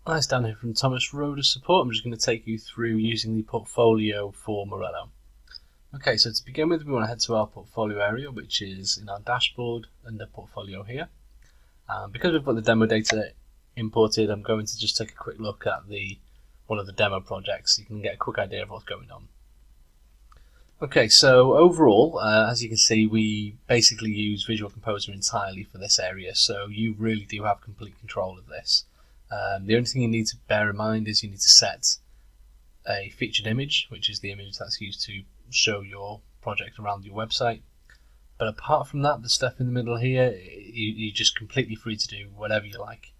Hi, it's Dan here from Thomas Roder Support. I'm just going to take you through using the portfolio for Morello. Okay, so to begin with, we want to head to our portfolio area, which is in our dashboard under portfolio here. Because we've got the demo data imported, I'm going to just take a quick look at one of the demo projects so you can get a quick idea of what's going on. Okay, so overall, as you can see, we basically use Visual Composer entirely for this area, so you really do have complete control of this. The only thing you need to bear in mind is you need to set a featured image, which is the image that's used to show your project around your website. But apart from that, the stuff in the middle here, you're just completely free to do whatever you like.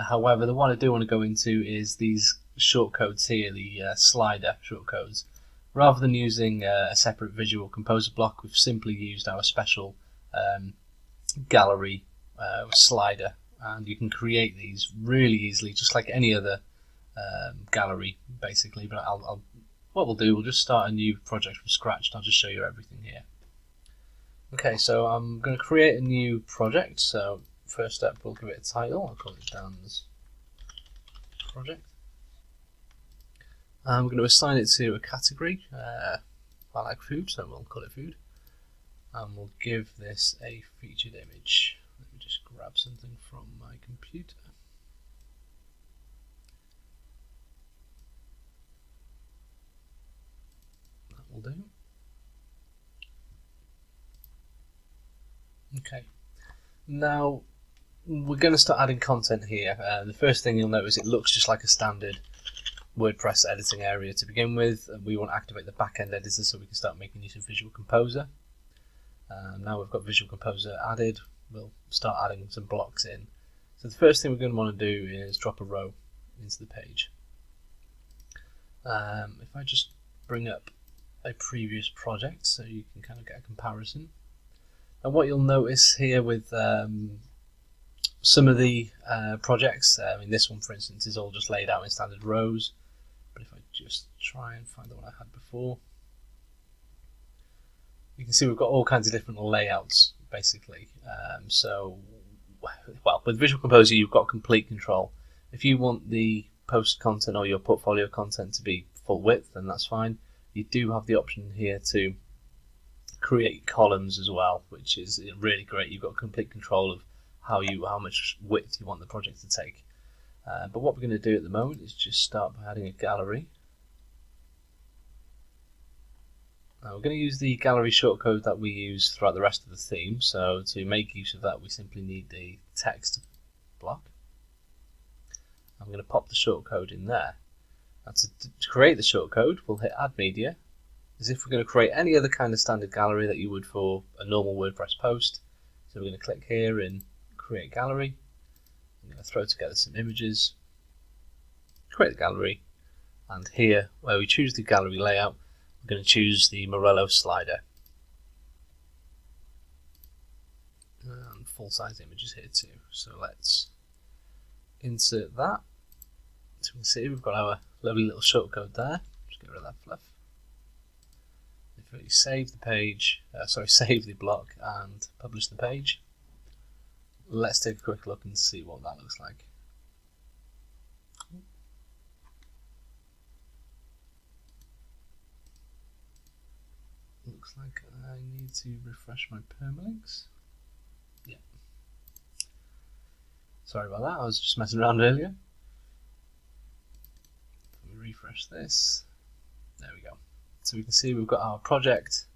However, the one I do want to go into is these shortcodes here, the slider shortcodes. Rather than using a separate Visual Composer block, we've simply used our special gallery slider, and you can create these really easily, just like any other gallery, basically. But what we'll just start a new project from scratch, and I'll just show you everything here. Okay, so I'm going to create a new project. So first step, we'll give it a title. I'll call it Dan's Project. And we're going to assign it to a category. I like food, so we'll call it food. And we'll give this a featured image. Let me just grab something from my computer. That will do. Okay. Now we're going to start adding content here. The first thing you'll notice, it looks just like a standard WordPress editing area to begin with. We want to activate the backend editor so we can start making use of Visual Composer. Now we've got Visual Composer added, we'll start adding some blocks in. So the first thing we're going to want to do is drop a row into the page. If I just bring up a previous project so you can kind of get a comparison. And what you'll notice here with some of the projects, this one for instance is all just laid out in standard rows. But if I just try and find the one I had before, you can see we've got all kinds of different layouts, basically. Well, with Visual Composer, you've got complete control. If you want the post content or your portfolio content to be full width, then that's fine. You do have the option here to create columns as well, which is really great. You've got complete control of how much width you want the project to take. But what we're going to do at the moment is just start by adding a gallery. Now we're going to use the gallery shortcode that we use throughout the rest of the theme. So to make use of that, we simply need the text block. I'm going to pop the shortcode in there. Now to create the shortcode, we'll hit Add Media, as if we're going to create any other kind of standard gallery that you would for a normal WordPress post. So we're going to click here in Create Gallery. I'm going to throw together some images, create the gallery, and here where we choose the gallery layout, we're going to choose the Morello slider. And full-size images here too. So let's insert that. So we can see we've got our lovely little shortcode there. Just get rid of that fluff. If we save the page, save the block and publish the page. Let's take a quick look and see what that looks like. Looks like I need to refresh my permalinks. Yeah. Sorry about that, I was just messing around earlier. Let me refresh this. There we go. So we can see we've got our project,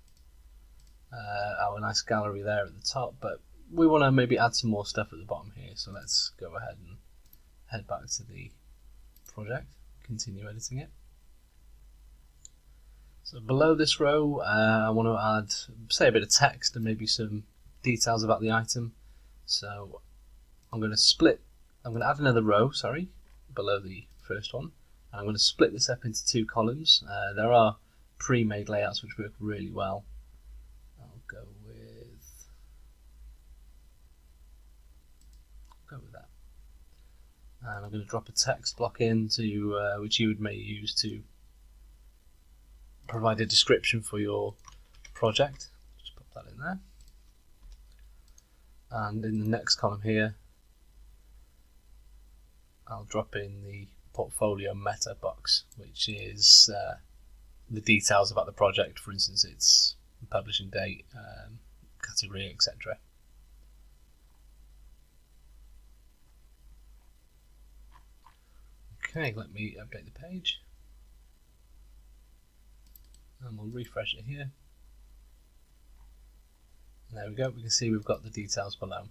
our nice gallery there at the top, but we want to maybe add some more stuff at the bottom here, so let's go ahead and head back to the project, continue editing it. So below this row, I want to add, say, a bit of text and maybe some details about the item. So I'm going to add another row, below the first one. And I'm going to split this up into two columns. There are pre-made layouts which work really well. I'll go with that. And I'm going to drop a text block in which you may use to provide a description for your project. Just pop that in there. And in the next column here, I'll drop in the portfolio meta box, which is the details about the project, for instance its publishing date, category, etc. Okay, let me update the page and we'll refresh it here. And there we go, we can see we've got the details below.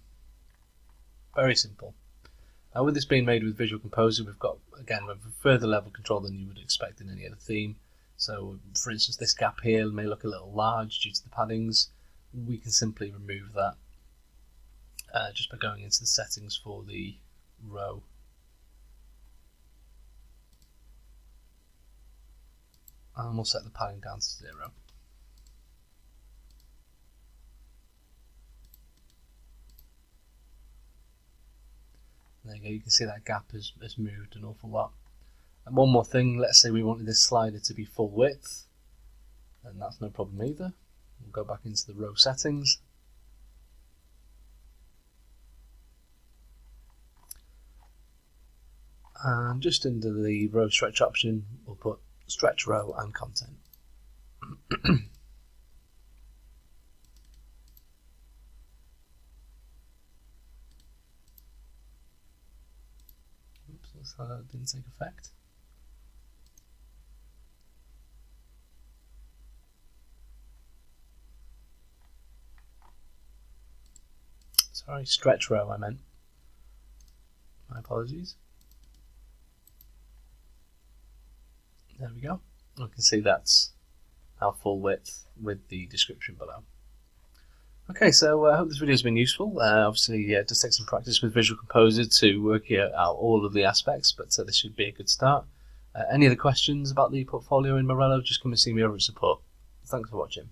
Very simple. Now with this being made with Visual Composer, we've got, again, a further level control than you would expect in any other theme. So for instance, this gap here may look a little large due to the paddings. We can simply remove that just by going into the settings for the row. And we'll set the padding down to 0. There you go, you can see that gap has moved an awful lot. And one more thing, let's say we wanted this slider to be full width, and that's no problem either. We'll go back into the row settings. And just under the row stretch option, we'll put stretch row and content. Oops, looks like that didn't take effect. Sorry, stretch row I meant. My apologies. There we go. You can see that's our full width with the description below. Okay, so I hope this video has been useful. Obviously, it does take some practice with Visual Composer to work out all of the aspects, but this should be a good start. Any other questions about the portfolio in Morello, just come and see me over at support. Thanks for watching.